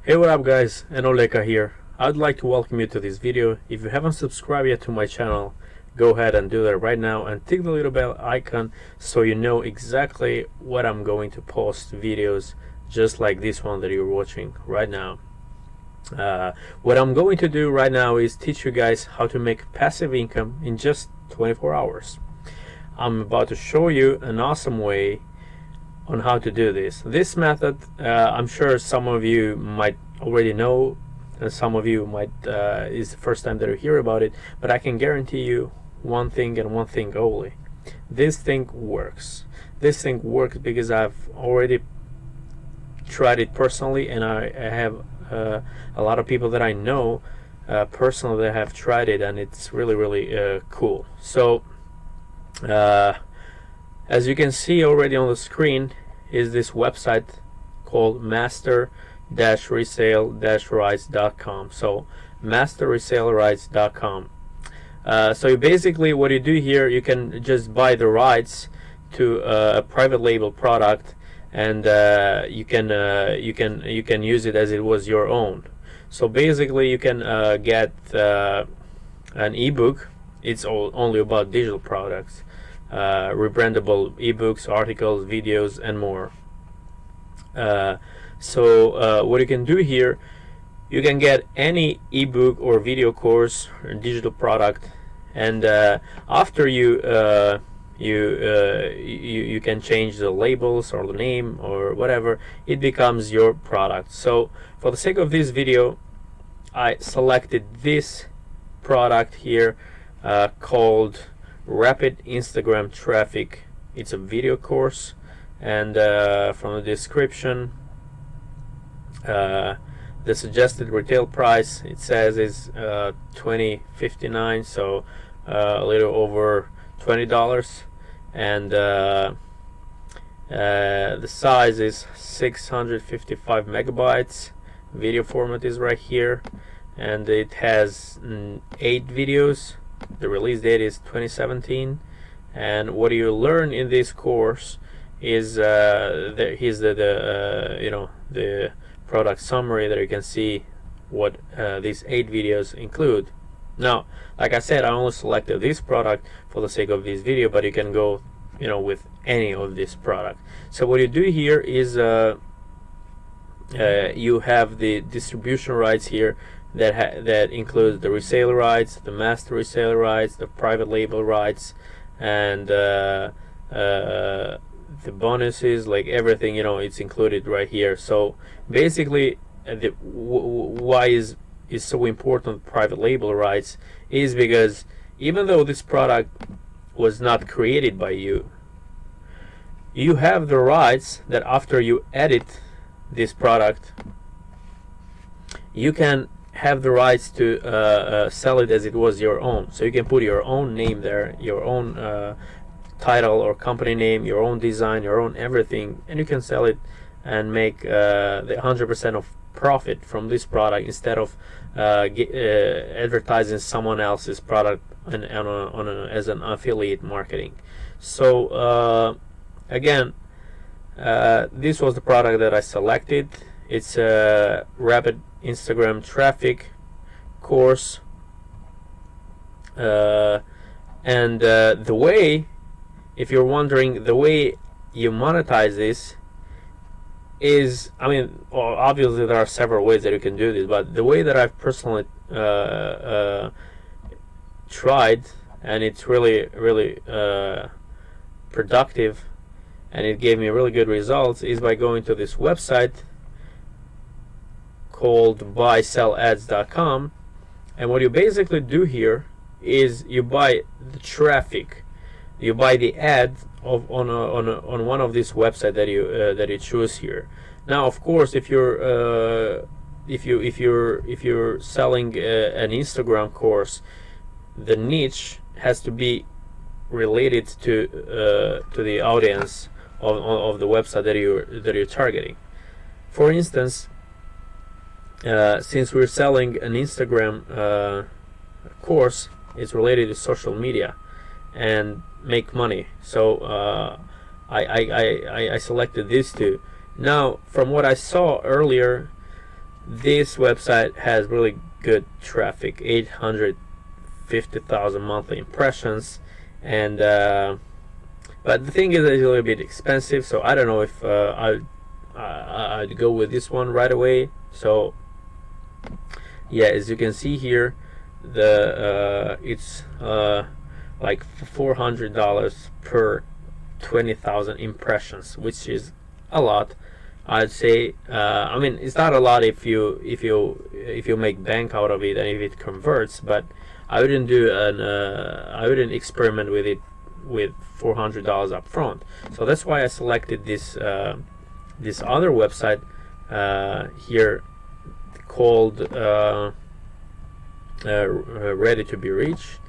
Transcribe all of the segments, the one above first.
Hey, what up guys, Enoleka here. I'd like to welcome you to this video. If you haven't subscribed yet to my channel, go ahead and do that right now and tick the little bell icon so you know exactly what I'm going to post videos just like this one that you're watching right now. What I'm going to do right now is teach you guys how to make passive income in just 24 hours. I'm about to show you an awesome way on how to do this. This method, I'm sure some of you might already know, and some of you might is the first time that you hear about it, but I can guarantee you one thing and one thing only. This thing works. This thing works because I've already tried it personally, and I have a lot of people that I know personally that have tried it, and it's really cool. So as you can see already on the screen is this website called master-resale-rights.com. So masterresale-rights.com. So basically what you do here, you can just buy the rights to a private label product, and you can use it as it was your own. So basically you can get an ebook. It's only about digital products. Rebrandable ebooks, articles, videos, and more. So what you can do here, you can get any ebook or video course or digital product, and after you can change the labels or the name or whatever, it becomes your product. So for the sake of this video, I selected this product here called Rapid Instagram Traffic. It's a video course, and from the description, the suggested retail price, it says, is $20.59, so a little over $20, and the size is 655 megabytes. Video format is right here, and it has 8 videos. The release date is 2017, and what you learn in this course is here's the product summary that you can see what these 8 videos include. Now, like I said, I only selected this product for the sake of this video, but you can go with any of this product. So what you do here is you have the distribution rights here that includes the resale rights, the master resale rights, the private label rights, and the bonuses, like everything, it's included right here. So basically, why is so important private label rights is because even though this product was not created by you, you have the rights that after you edit this product, you can have the rights to sell it as it was your own. So you can put your own name there, your own title or company name, your own design, your own everything, and you can sell it and make the 100% of profit from this product instead of advertising someone else's product as an affiliate marketing. So again, this was the product that I selected. It's a Rapid Instagram Traffic course, and the way, if you're wondering, the way you monetize this is, obviously there are several ways that you can do this, but the way that I've personally tried, and it's really productive, and it gave me really good results, is by going to this website called buysell-ads.com, and what you basically do here is you buy the traffic, you buy the ad on one of these websites that you choose here. Now, of course, if you're selling an Instagram course, the niche has to be related to the audience of the website that you're targeting. For instance, since we're selling an Instagram course, it's related to social media and make money. So I selected these two. Now, from what I saw earlier, this website has really good traffic, 850,000 monthly impressions, and but the thing is, it's a little bit expensive, so I don't know if I'd go with this one right away. So yeah, as you can see here, the it's like $400 per 20,000 impressions, which is a lot. I'd say I mean, it's not a lot if you make bank out of it and if it converts, but I wouldn't do I wouldn't experiment with it with $400 up front. So that's why I selected this this other website here called Ready to Be Reached.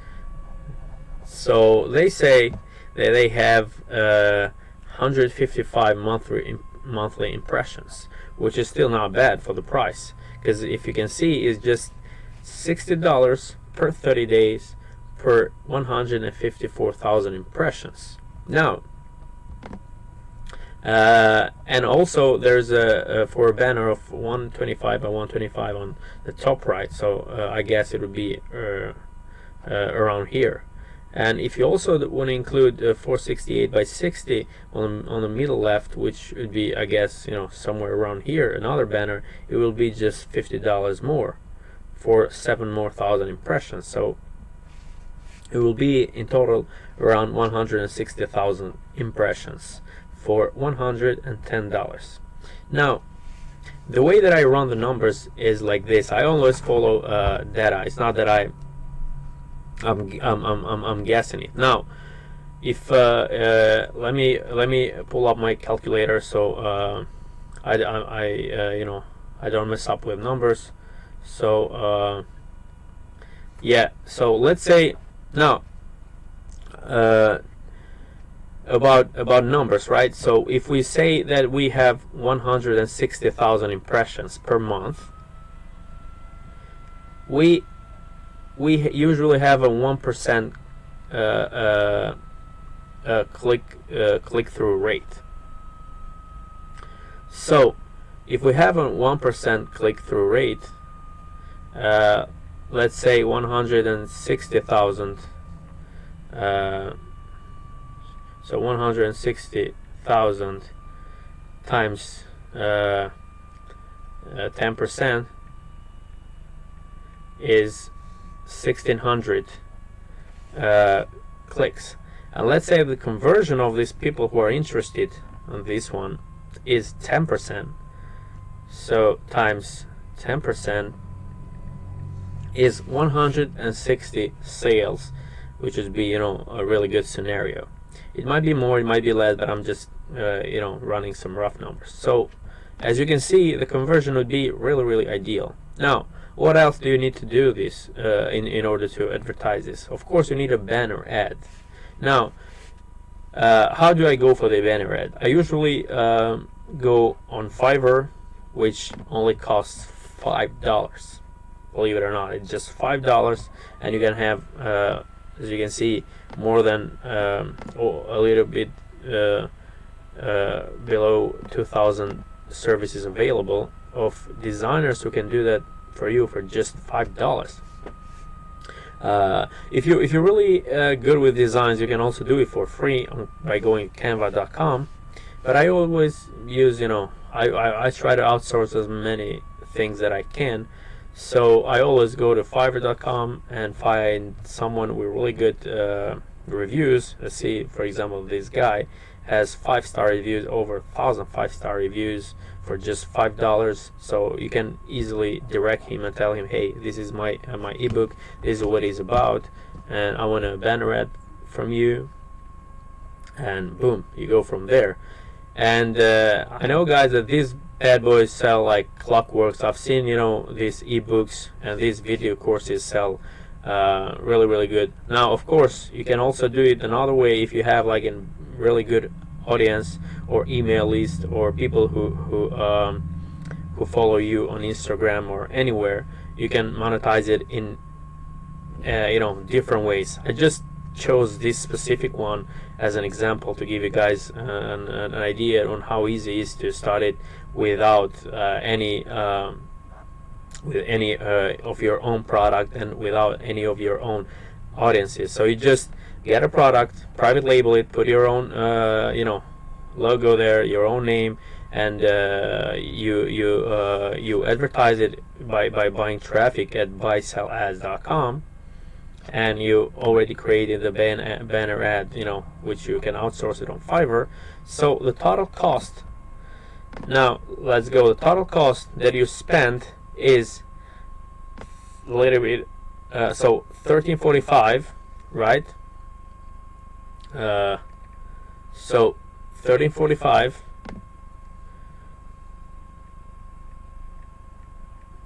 So they say that they have 155 monthly impressions, which is still not bad for the price, because if you can see, it's just $60 per 30 days per 154,000 impressions. Now and also there's for a banner of 125 by 125 on the top right, so I guess it would be around here. And if you also want to include 468 by 60 on the middle left, which would be, I guess, somewhere around here, another banner, it will be just $50 more for 7,000 more impressions. So it will be in total around 160,000 impressions for $110. Now, the way that I run the numbers is like this. I always follow data. It's not that I'm guessing it. Now, if let me pull up my calculator so I don't mess up with numbers. So yeah, so let's say now about numbers, right? So if we say that we have 160,000 impressions per month, we usually have a 1% click-through rate. So if we have a 1% click-through rate, let's say 160,000, so 160,000 times 10% is 1,600 clicks. And let's say the conversion of these people who are interested on this one is 10%. So times 10% is 160 sales, which would be a really good scenario. It might be more, it might be less, but I'm just running some rough numbers. So as you can see, the conversion would be really ideal. Now, what else do you need to do this in order to advertise this? Of course, you need a banner ad. Now, how do I go for the banner ad? I usually go on Fiverr, which only costs $5. Believe it or not, it's just $5, and you can have, as you can see, more than a little bit below 2,000 services available of designers who can do that for you for just $5. If you're really good with designs, you can also do it for free by going to canva.com. But I always use, I try to outsource as many things that I can. So I always go to fiverr.com and find someone with really good reviews. Let's see, for example, this guy has 5-star reviews, over 1,000 5-star reviews for just $5. So you can easily direct him and tell him, hey, this is my ebook, this is what it's about, and I want a banner ad from you, and boom, you go from there. And I know, guys, that these bad boys sell like clockworks. I've seen these ebooks and these video courses sell really good. Now, of course, you can also do it another way. If you have like a really good audience or email list, or people who follow you on Instagram or anywhere, you can monetize it in different ways. I just chose this specific one as an example to give you guys an idea on how easy it is to start it without any with any of your own product and without any of your own audiences. So you just get a product, private label it, put your own logo there, your own name, and you advertise it by buying traffic at buysell-ads.com, and you already created the banner ad, which you can outsource it on Fiverr. So the total cost, now let's go, the total cost that you spend is a little bit, so $13.45, right? So $13.45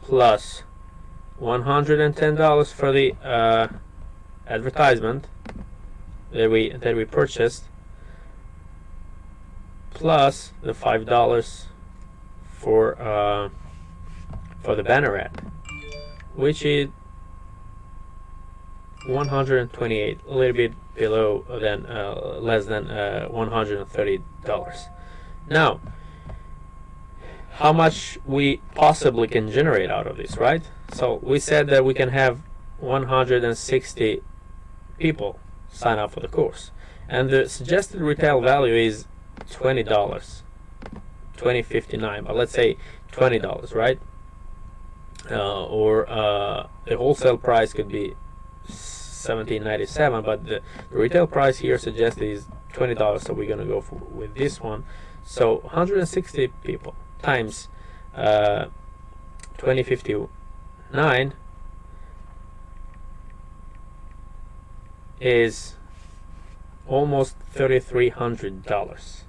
plus $110 for the advertisement that we purchased, plus the $5 for the banner ad, which is 128, a little bit below than less than $130. Now, how much we possibly can generate out of this, right? So we said that we can have 160 people sign up for the course, and the suggested retail value is $20, $20.59, but let's say $20, right? Or the wholesale price could be $17.97, but the retail price here suggested is $20, so we're gonna go with this one. So 160 people times 20.59 is almost $3,300.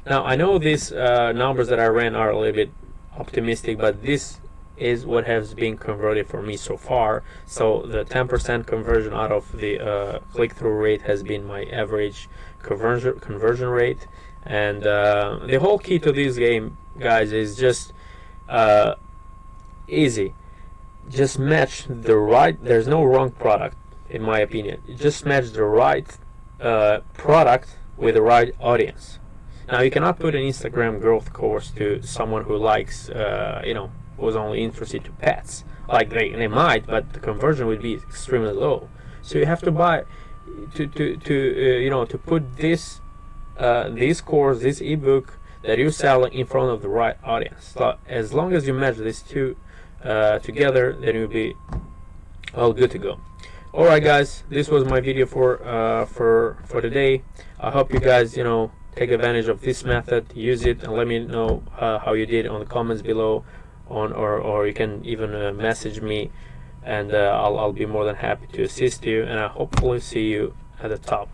Now I know these numbers that I ran are a little bit optimistic, but this is what has been converted for me so far. So the 10% conversion out of the click-through rate has been my average conversion rate, and the whole key to this game, guys, is just easy. Just match the right, there's no wrong product in my opinion. You just match the right product with the right audience. Now you cannot put an Instagram growth course to someone who likes was only interested to pets. Like they might, but the conversion would be extremely low. So you have to buy to put this course, this ebook that you're selling in front of the right audience. So as long as you match these two together, then you'll be all good to go. All right, guys, this was my video for today. I hope you guys take advantage of this method, use it, and let me know how you did on the comments below. Or you can even message me, and I'll be more than happy to assist you, and I hopefully see you at the top.